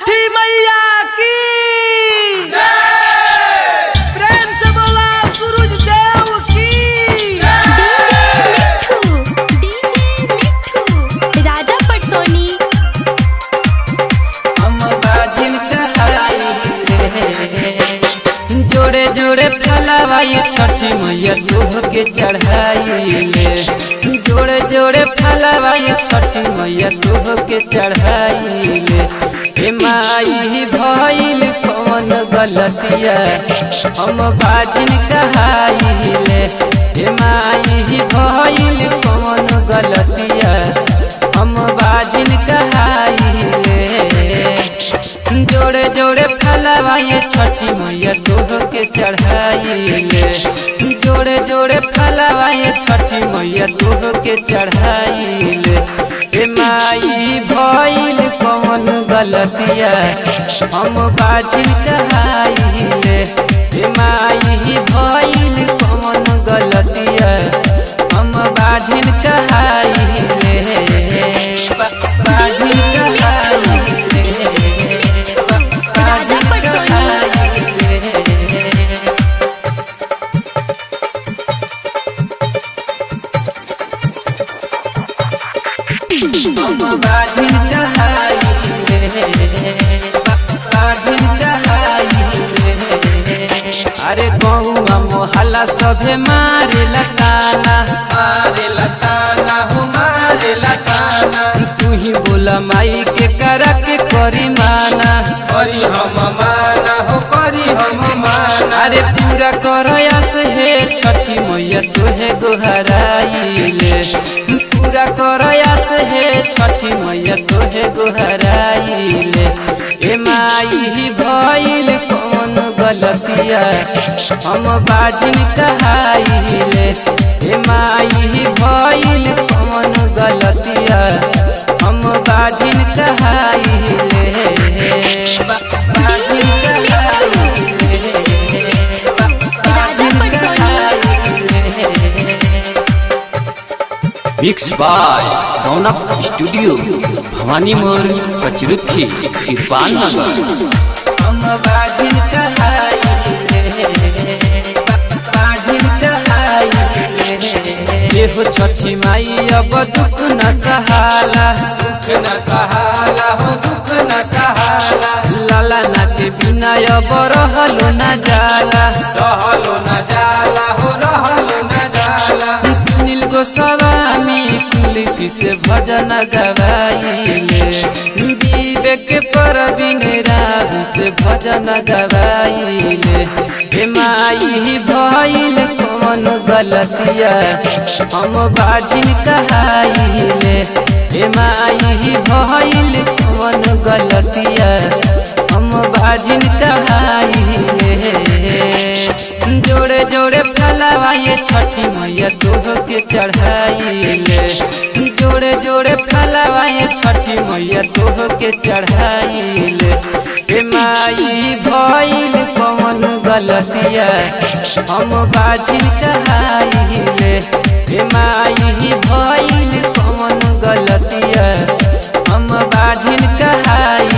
छठी मैया की प्रेम से बोला सूरज देव की। डीजे मिट्ठू राजा पटसोनी। हम बाजिन कहाई जोड़े जोड़े फलावा ये छठी मैया तोह के चढ़ाइले। जोड़े जोड़े फलावा ये छठी मैया तोह के चढ़ाइले। हे माई भइल कौन गलतिया हम बाजिन कहाइले। हे माई भइल कौन गलतिया हम बाजिन कहाइले। जोड़े जोड़े फलावा ये छठी मैया तोह के चढ़ाइले। जोड़े जोड़े फलावा ये छठी मैया तोह के चढ़ाइले। हे माई भइल कौन गलतिया हम बाजिन कहाइले। हे माई भइल कौन गलतिया हम बाजिन कहाइले। बाजिन कहाइले। राजा पटसोनी। हम बाजिन कहाइले। अरे गौआ मोहल्ला सभे मारे लताना हो मारे लताना। तू ही बोला माई के करक करी माना हम माना हो करी हम माना। अरे पूरा करयास हे छठी मैया तोहे गोहराइले। पूरा करयास हे छठी मैया तोहे गोहराइले। ए माई भइल कौन गलतिया हम बाजिन कहाइले। ए माई भइल कौन गलतिया हम बाजिन कहाइले। बाजिन कहाइले। राजा पटसोनी। Mix by Raunak studio Bhawani Mor Pachrukhi Irfan नगर। हम बाजिन कहाइले। बाजिन कहाइले। हो छठी माई अब दुख न सहाला। दुख न सहाला हो दुख न सहाला। लाला ना के बिना अब रहलो न जाला। रहलो न जाला हो रहलो न जाला। सुनील गोस्वामी कुलफी से भजन गवाइले। विवेक परवीन राहु से भजन गवाइले। हे माई भइल कौन गलतिया हम बाजिन कहाइले। हे माई भइल कौन गलतिया हम बाजिन कहाइले। जोड़े जोड़े फलावा ये छठी मैया तोह के चढ़ाइले। जोड़े जोड़े फलावा ये छठी मैया तोह के चढ़ाइले। हे माई भइल कौन गलतिया हम बाजिन कहाइले। हे माई भइल कौन गलतिया हम बाजिन कहाइले।